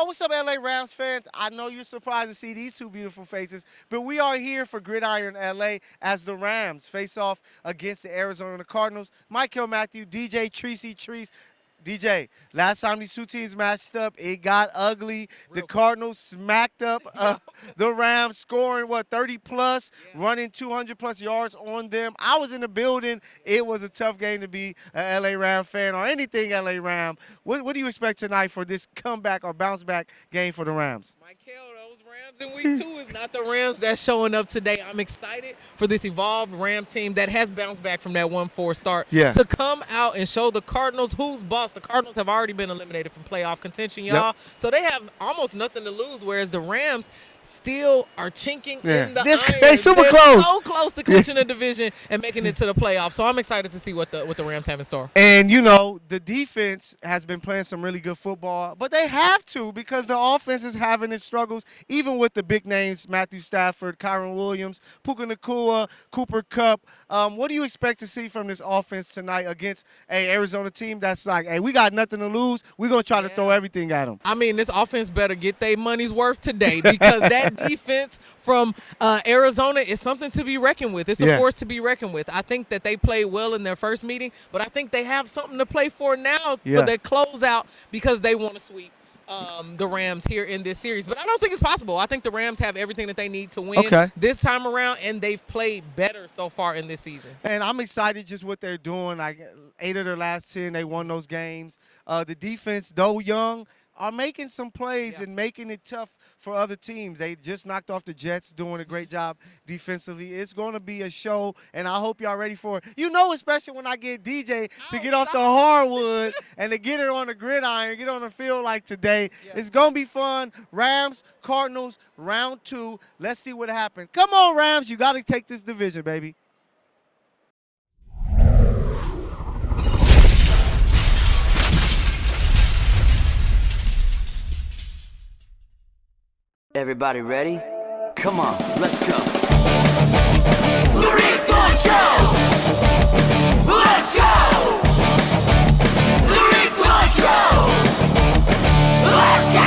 what's up, LA Rams fans? I know you're surprised to see these two beautiful faces, but we are here for Gridiron LA as the Rams face off against the Arizona Cardinals. Michael Matthew, DJ Treese Treese. DJ, last time these two teams matched up, it got ugly. The Cardinals smacked up the Rams, scoring, 30 plus, running 200 plus yards on them. I was in the building. It was a tough game to be an LA Ram fan or anything LA Ram. What do you expect tonight for this comeback or bounce back game for the Rams? Michael, those Rams in week 2 is not the Rams that's showing up today. I'm excited for this evolved Ram team that has bounced back from that 1-4 start to come out and show the Cardinals who's boss. The Cardinals have already been eliminated from playoff contention, y'all. So they have almost nothing to lose, whereas the Rams still are chinking in the iron. They super close. So close to clinching the division and making it to the playoffs. So I'm excited to see what the Rams have in store. And, you know, the defense has been playing some really good football, but they have to because the offense is having its struggles, even with the big names, Matthew Stafford, Kyron Williams, Puka Nacua, Cooper Kupp. What do you expect to see from this offense tonight against an Arizona team that's like, hey, we got nothing to lose. We're going to try to throw everything at them. I mean, this offense better get their money's worth today because that defense from Arizona is something to be reckoned with. It's a force to be reckoned with. I think that they played well in their first meeting, but I think they have something to play for now for their closeout because they want to sweep the Rams here in this series. But I don't think it's possible. I think the Rams have everything that they need to win this time around, and they've played better so far in this season. And I'm excited just what they're doing. Like 8 of their last 10, they won those games. The defense, though young, are making some plays and making it tough for other teams. They just knocked off the Jets, doing a great job defensively. It's going to be a show, and I hope y'all ready for it. You know, especially when I get DJ to get off the hardwood and to get it on the gridiron, get on the field like today. It's going to be fun. Rams, Cardinals, round 2. Let's see what happens. Come on, Rams. You got to take this division, baby. Everybody ready? Come on, let's go. The Refund Show! Let's go! The Refund Show! Let's go!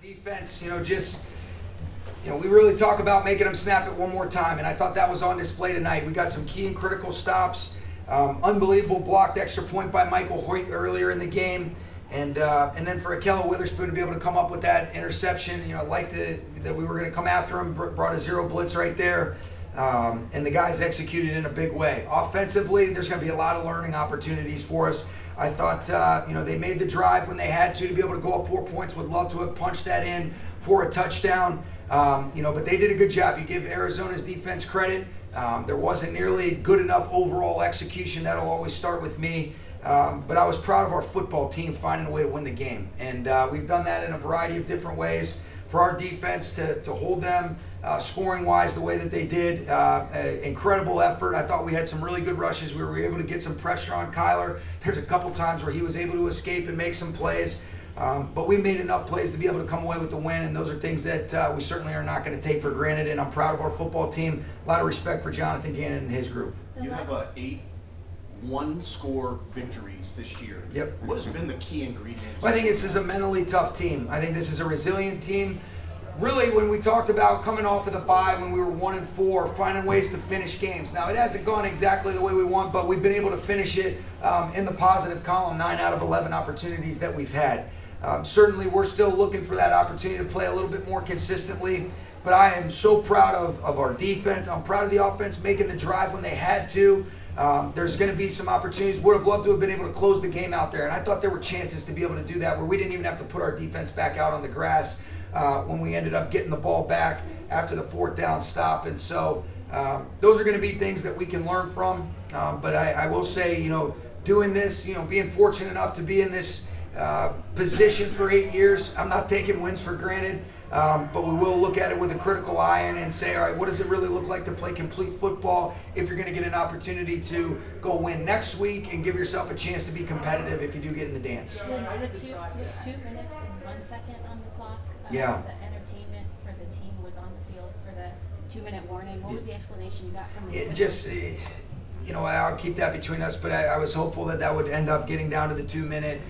Defense, we really talk about making them snap it one more time, and I thought that was on display tonight. We got some key and critical stops, unbelievable blocked extra point by Michael Hoyt earlier in the game, and then for Ahkello Witherspoon to be able to come up with that interception, liked that we were going to come after him, brought a zero blitz right there, and the guys executed in a big way. Offensively, there's going to be a lot of learning opportunities for us. I thought, they made the drive when they had to be able to go up 4 points. Would love to have punched that in for a touchdown. But they did a good job. You give Arizona's defense credit. There wasn't nearly good enough overall execution. That'll always start with me. But I was proud of our football team finding a way to win the game. And we've done that in a variety of different ways. for our defense to hold them scoring-wise the way that they did. Incredible effort. I thought we had some really good rushes. We were able to get some pressure on Kyler. There's a couple times where he was able to escape and make some plays. But we made enough plays to be able to come away with the win, and those are things that we certainly are not going to take for granted, and I'm proud of our football team. A lot of respect for Jonathan Gannon and his group. You have 8 one-score victories this year. Yep. What has been the key ingredient? Well, I think this is a mentally tough team. I think this is a resilient team. Really, when we talked about coming off of the bye when we were 1-4, finding ways to finish games. Now, it hasn't gone exactly the way we want, but we've been able to finish it in the positive column, 9 out of 11 opportunities that we've had. Certainly, we're still looking for that opportunity to play a little bit more consistently, but I am so proud of our defense. I'm proud of the offense making the drive when they had to. There's going to be some opportunities. Would have loved to have been able to close the game out there, and I thought there were chances to be able to do that where we didn't even have to put our defense back out on the grass when we ended up getting the ball back after the 4th down stop. And so those are going to be things that we can learn from. But I will say, doing this, being fortunate enough to be in this position for 8 years, I'm not taking wins for granted. But we will look at it with a critical eye and say, all right, what does it really look like to play complete football if you're going to get an opportunity to go win next week and give yourself a chance to be competitive if you do get in the dance. With 2 minutes and 1 second on the clock, Yeah. the entertainment for the team was on the field for the 2-minute warning. What was the explanation you got from the It just, I'll keep that between us, but I was hopeful that would end up getting down to the 2-minute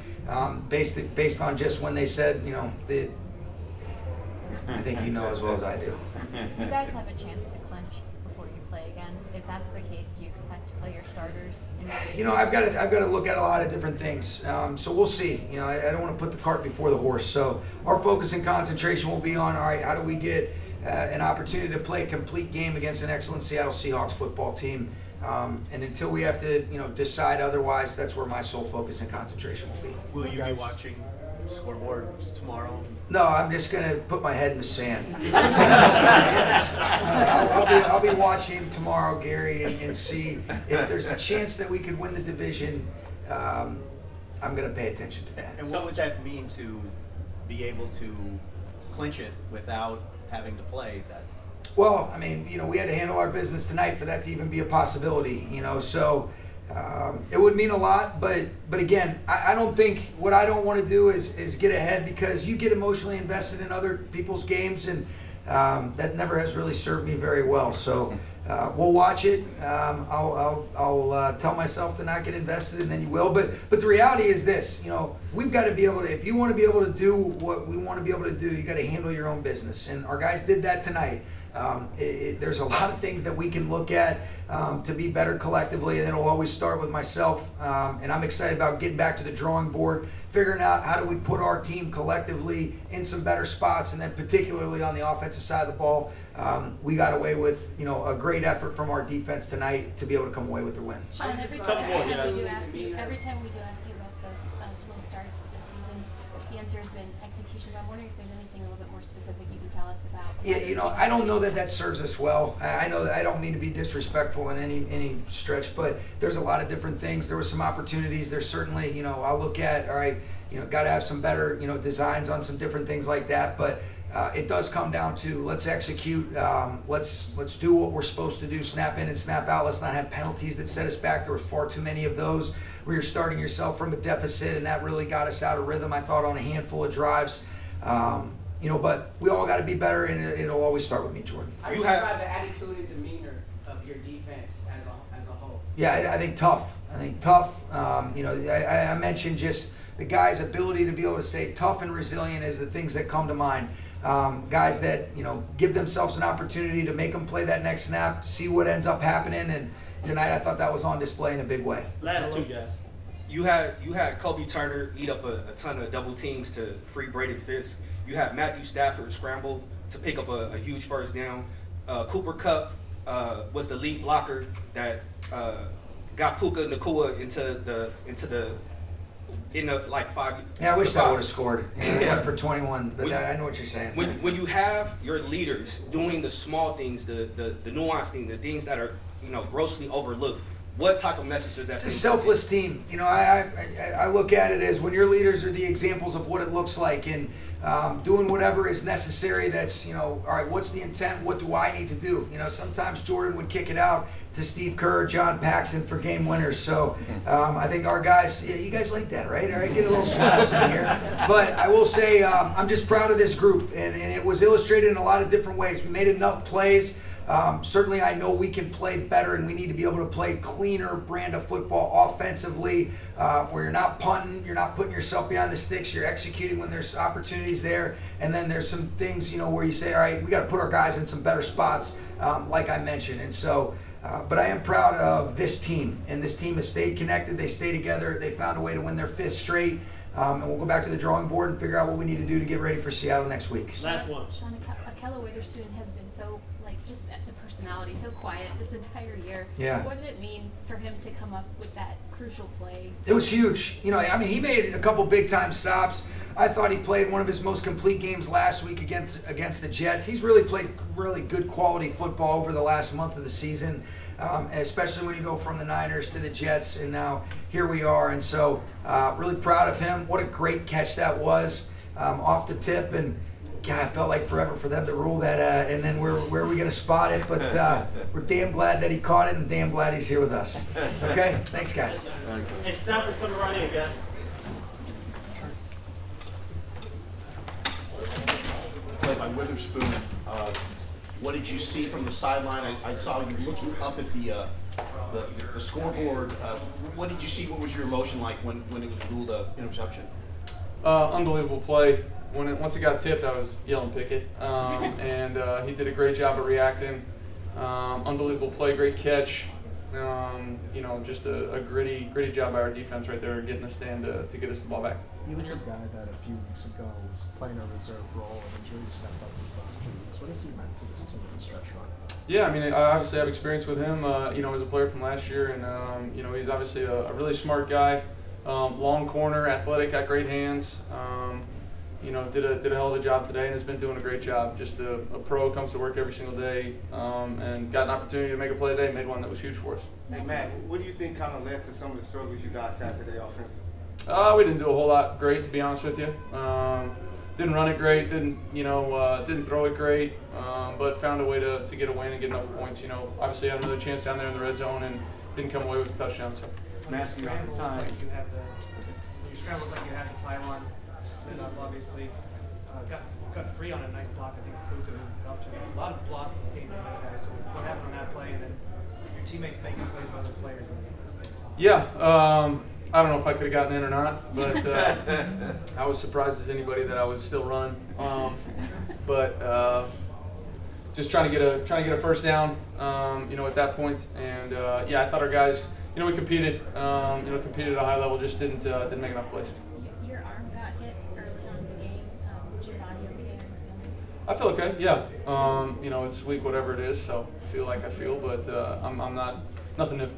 based on just when they said, I think you know as well as I do. You guys have a chance to clinch before you play again. If that's the case, do you expect to play your starters? I've got to look at a lot of different things. So we'll see. I don't want to put the cart before the horse. So our focus and concentration will be on, all right, how do we get an opportunity to play a complete game against an excellent Seattle Seahawks football team? And until we have to, decide otherwise, that's where my sole focus and concentration will be. Will you be watching scoreboards tomorrow? No, I'm just going to put my head in the sand. Yes. I'll be watching tomorrow, Gary, and see if there's a chance that we could win the division. I'm going to pay attention to that. And what would that mean to be able to clinch it without having to play that? Well, we had to handle our business tonight for that to even be a possibility, so it would mean a lot, but again, I don't think what I don't want to do is get ahead, because you get emotionally invested in other people's games, and that never has really served me very well. So we'll watch it. I'll tell myself to not get invested, and then you will. But the reality is this: we've got to be able to. If you want to be able to do what we want to be able to do, you got to handle your own business, and our guys did that tonight. There's a lot of things that we can look at to be better collectively, and it'll always start with myself. And I'm excited about getting back to the drawing board, figuring out how do we put our team collectively in some better spots, and then particularly on the offensive side of the ball, we got away with a great effort from our defense tonight to be able to come away with the win. Sean, every time we do ask you about those slow starts this season, the answer has been execution. But I'm wondering if there's anything a little bit more specific you can tell us about. Yeah, I don't know that serves us well. I know that I don't mean to be disrespectful in any stretch, but there's a lot of different things. There were some opportunities. There's certainly, I'll look at, all right, got to have some better, designs on some different things like that. But it does come down to let's execute. Let's do what we're supposed to do. Snap in and snap out. Let's not have penalties that set us back. There were far too many of those where you're starting yourself from a deficit, and that really got us out of rhythm, I thought, on a handful of drives. But we all got to be better, and it'll always start with me, Jordan. How do you describe the attitude and demeanor of your defense as a whole? Yeah, I think tough. I mentioned just the guys' ability to be able to say tough and resilient is the things that come to mind. Guys that give themselves an opportunity to make them play that next snap, see what ends up happening, and tonight I thought that was on display in a big way. Last two guys. You had Kobe Turner eat up a ton of double teams to free Braden Fisk. You had Matthew Stafford scramble to pick up a huge first down. Cooper Kupp was the lead blocker that got Puka Nacua in the like 5. Yeah, I wish that would have scored. Went for 21, but I know what you're saying. When you have your leaders doing the small things, the nuanced things, the things that are grossly overlooked, What type of message does that It's a send? selfless team. You know, I look at it as when your leaders are the examples of what it looks like, and doing whatever is necessary. That's, you know, all right, what's the intent? What do I need to do? You know, sometimes Jordan would kick it out to Steve Kerr, John Paxson for game winners. So I think our guys, yeah, you guys like that, right? All right, get a little smiles in here. But I will say I'm just proud of this group, and it was illustrated in a lot of different ways. We made enough plays. Certainly, I know we can play better, and we need to be able to play cleaner brand of football offensively, where you're not punting, you're not putting yourself behind the sticks, you're executing when there's opportunities there, and then there's some things, you know, where you say, all right, we got to put our guys in some better spots, like I mentioned. And so, but I am proud of this team, and this team has stayed connected, they stay together, they found a way to win their 5th straight, and we'll go back to the drawing board and figure out what we need to do to get ready for Seattle next week. Last one. Sean, Akella Witherspoon has been so, just as a personality, so quiet this entire year. Yeah. What did it mean for him to come up with that crucial play? It was huge. You know, I mean, he made a couple big-time stops. I thought he played one of his most complete games last week against the Jets. He's really played really good quality football over the last month of the season, especially when you go from the Niners to the Jets, and now here we are. And so really proud of him. What a great catch that was off the tip. And God, it felt like forever for them to rule that, and then where are we going to spot it? But we're damn glad that he caught it, and damn glad he's here with us. Okay? Thanks, guys. Hey, Stafford's coming right in, guys. Played by Witherspoon. What did you see from the sideline? I saw you looking up at the scoreboard. What did you see? What was your emotion like when it was ruled an interception? Unbelievable play. Once it got tipped, I was yelling Pickett, and he did a great job of reacting. Unbelievable play, great catch. You know, just a gritty job by our defense right there, getting the stand to get us the ball back. He was a guy that a few weeks ago was playing a reserve role and he's really stepped up these last 2 weeks. What has he meant to this team in the stretch run? Yeah, I mean, I obviously have experience with him, you know, as a player from last year, and you know, he's obviously a really smart guy, long corner, athletic, got great hands. You know, did a hell of a job today and has been doing a great job. Just a pro, comes to work every single day, and got an opportunity to make a play today, made one that was huge for us. Hey, Matt, what do you think kind of led to some of the struggles you guys had today offensively? We didn't do a whole lot great, to be honest with you. Didn't run it great, didn't throw it great, but found a way to get a win and get enough points. You know, obviously had another chance down there in the red zone and didn't come away with a touchdown. So. Matt, you scrambled like you had the pylon. Stood up, obviously. Got free on a nice block. I think Puka helped you. A lot of blocks this game from those guys. So what happened on that play, and then if your teammates making plays with other players in this game? Yeah, I don't know if I could have gotten in or not, but I was surprised as anybody that I was still running. But just trying to get a first down, you know, at that point, and yeah, I thought our guys, you know, we competed, competed at a high level, just didn't make enough plays. Your arm got hit early on in the game. Was your body okay? I feel okay. Yeah. You know, it's week whatever it is, so I feel like I feel, but I'm not nothing new.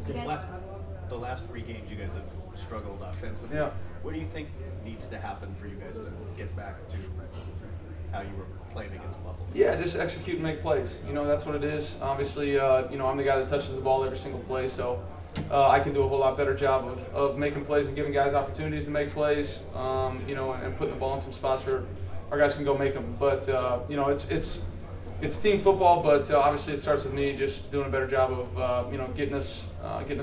The last 3 games you guys have struggled offensively. Yeah. What do you think needs to happen for you guys to get back to how you were playing against Buffalo? Yeah, just execute and make plays. You know, that's what it is. Obviously, you know, I'm the guy that touches the ball every single play, so I can do a whole lot better job of making plays and giving guys opportunities to make plays, you know, and putting the ball in some spots where our guys can go make them. But, you know, it's team football, but obviously it starts with me just doing a better job of, you know, getting us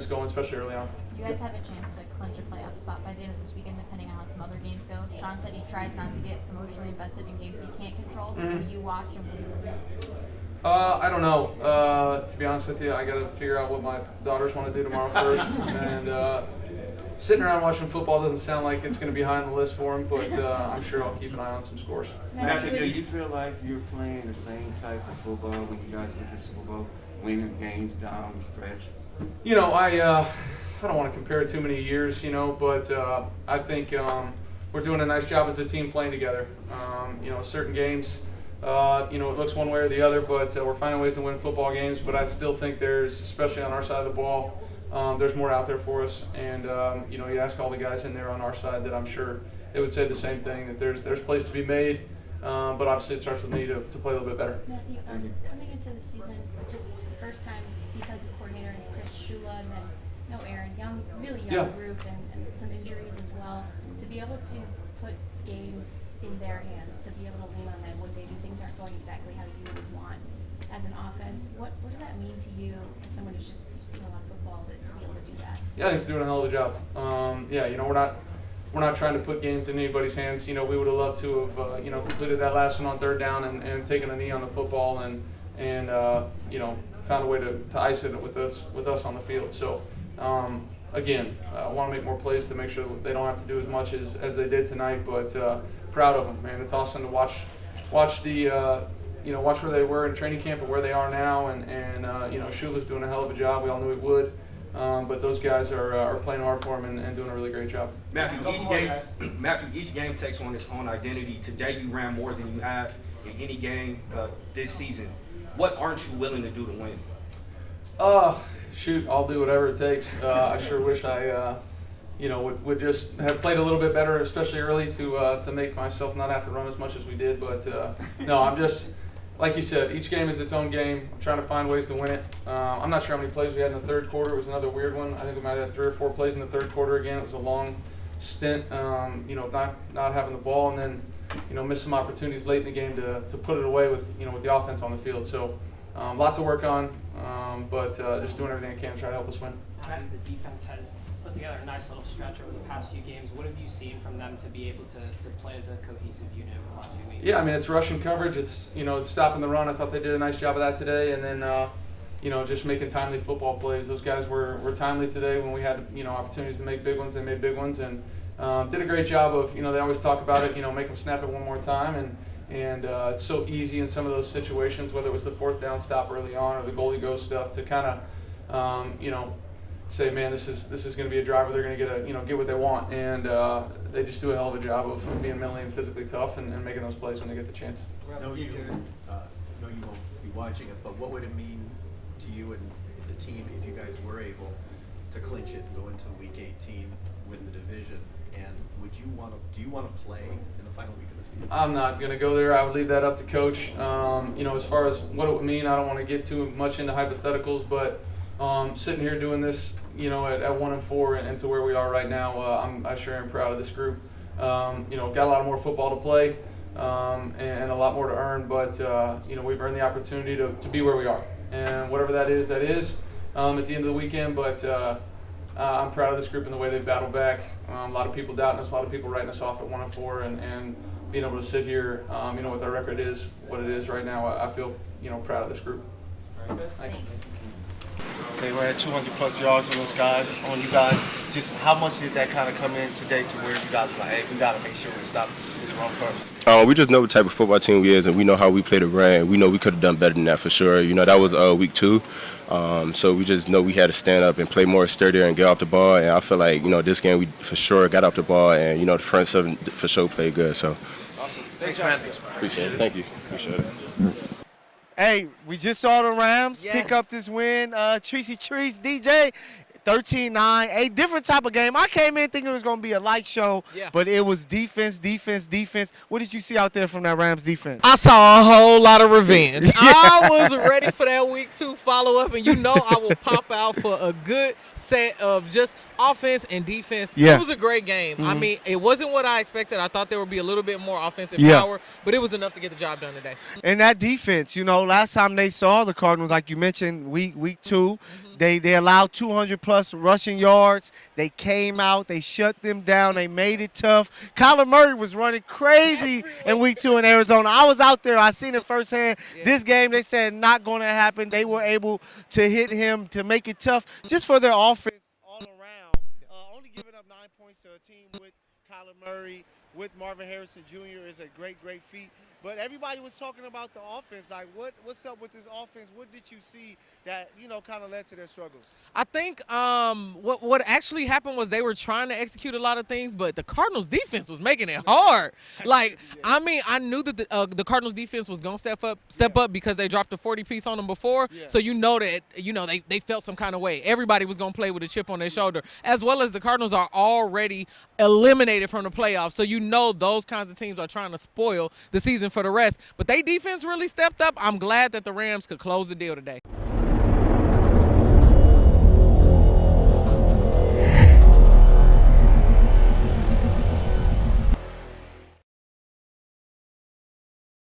going, especially early on. You guys have a chance to clinch a playoff spot by the end of this weekend, depending on how some other games go. Sean said he tries not to get emotionally invested in games he can't control. Mm-hmm. Will you watch and will you root? I don't know. To be honest with you, I got to figure out what my daughters want to do tomorrow first. And sitting around watching football doesn't sound like it's going to be high on the list for them, but I'm sure I'll keep an eye on some scores. Matthew, do you feel like you're playing the same type of football when you guys get to Super Bowl, winning games down the stretch? You know, I don't want to compare too many years, you know, but I think we're doing a nice job as a team playing together. You know, certain games, you know, it looks one way or the other, but we're finding ways to win football games. But I still think there's, especially on our side of the ball, there's more out there for us. And, you know, you ask all the guys in there on our side that I'm sure they would say the same thing, that there's plays to be made. But obviously it starts with me to play a little bit better. Matthew, coming into the season, just first time defensive coordinator and Chris Shula, and then Aaron, really young Yeah. group, and some injuries as well. To be able to put games in their hands, to be able to lean on them when maybe things aren't going exactly how you would want as an offense, what does that mean to you as someone who's just seen a lot of football to be able to do that? Yeah, I think they're doing a hell of a job. We're not trying to put games in anybody's hands. We would have loved to have completed that last one on third down and taken a knee on the football and found a way to ice it with us on the field. So again, I want to make more plays to make sure that they don't have to do as much as they did tonight. But proud of them, man. It's awesome to watch watch where they were in training camp and where they are now, and Shula's doing a hell of a job. We all knew he would. But those guys are playing hard for him and doing a really great job. Matthew, each game takes on its own identity. Today you ran more than you have in any game this season. What aren't you willing to do to win? Shoot, I'll do whatever it takes. I sure wish I would just have played a little bit better, especially early, to make myself not have to run as much as we did. But no, I'm just, like you said, each game is its own game. I'm trying to find ways to win it. I'm not sure how many plays we had in the third quarter. It was another weird one. I think we might have had 3 or 4 plays in the third quarter again. It was a long stint, not having the ball, and then missed some opportunities late in the game to put it away with the offense on the field. So lot to work on, but just doing everything I can to try to help us win. The defense has put together a nice little stretch over the past few games. What have you seen from them to be able to play as a cohesive unit over the last few weeks? Yeah, I mean, it's rushing coverage. It's it's stopping the run. I thought they did a nice job of that today, and then just making timely football plays. Those guys were timely today when we had opportunities to make big ones. They made big ones and did a great job of they always talk about it. Make them snap it one more time, and it's so easy in some of those situations, whether it was the 4th down stop early on or the goalie go stuff, to kind of say, man, this is going to be a drive where they're going to get what they want, and they just do a hell of a job of being mentally and physically tough and making those plays when they get the chance. No, you won't be watching it, but what would it mean to you and the team if you guys were able to clinch it and go into Week 18 with the division? And do you want to play in the final week of the season? I'm not going to go there. I would leave that up to Coach. As far as what it would mean, I don't want to get too much into hypotheticals, but sitting here doing this, at 1-4 and to where we are right now, I sure am proud of this group. Got a lot more football to play and a lot more to earn, but we've earned the opportunity to be where we are, and whatever that is at the end of the weekend. But I'm proud of this group and the way they've battled back. A lot of people doubting us, a lot of people writing us off at 1-4, and being able to sit here, with our record is what it is right now. I feel proud of this group. Thanks. They ran 200+ yards on you guys. Just how much did that kind of come in today to where you guys were like, hey, we got to make sure we stop this run first? We just know what type of football team we is, and we know how we play the run. We know we could have done better than that for sure. That was week 2. So we just know we had to stand up and play more sturdier and get off the ball. And I feel like, this game we for sure got off the ball, and, the front 7 for sure played good. So. Awesome. Thanks, man. Appreciate it. Thank you. Appreciate it. Hey, we just saw the Rams pick up this win. Treese, DJ, 13-9, a different type of game. I came in thinking it was going to be a light show, but it was defense. What did you see out there from that Rams defense? I saw a whole lot of revenge. I was ready for that week 2 follow-up, and I will pop out for a good set of just offense and defense. Yeah. It was a great game. I mean, it wasn't what I expected. I thought there would be a little bit more offensive power, but it was enough to get the job done today. And that defense, last time they saw the Cardinals, like you mentioned, week 2, they allowed 200+ rushing yards. They came out, they shut them down, they made it tough. Kyler Murray was running crazy in week 2 in Arizona. I was out there, I seen it firsthand. This game, they said not going to happen. They were able to hit him to make it tough just for their offense all around. Only giving up 9 points to a team with Kyler Murray, with Marvin Harrison Jr. is a great feat. But everybody was talking about the offense. Like, what's up with this offense? What did you see that, kind of led to their struggles? I think what actually happened was they were trying to execute a lot of things, but the Cardinals defense was making it hard. Like, I mean, I knew that the Cardinals defense was going to step up because they dropped a 40-piece on them before. So that, they felt some kind of way. Everybody was going to play with a chip on their shoulder, as well as the Cardinals are already eliminated from the playoffs. So those kinds of teams are trying to spoil the season for the rest. But they defense really stepped up. I'm glad that the Rams could close the deal today.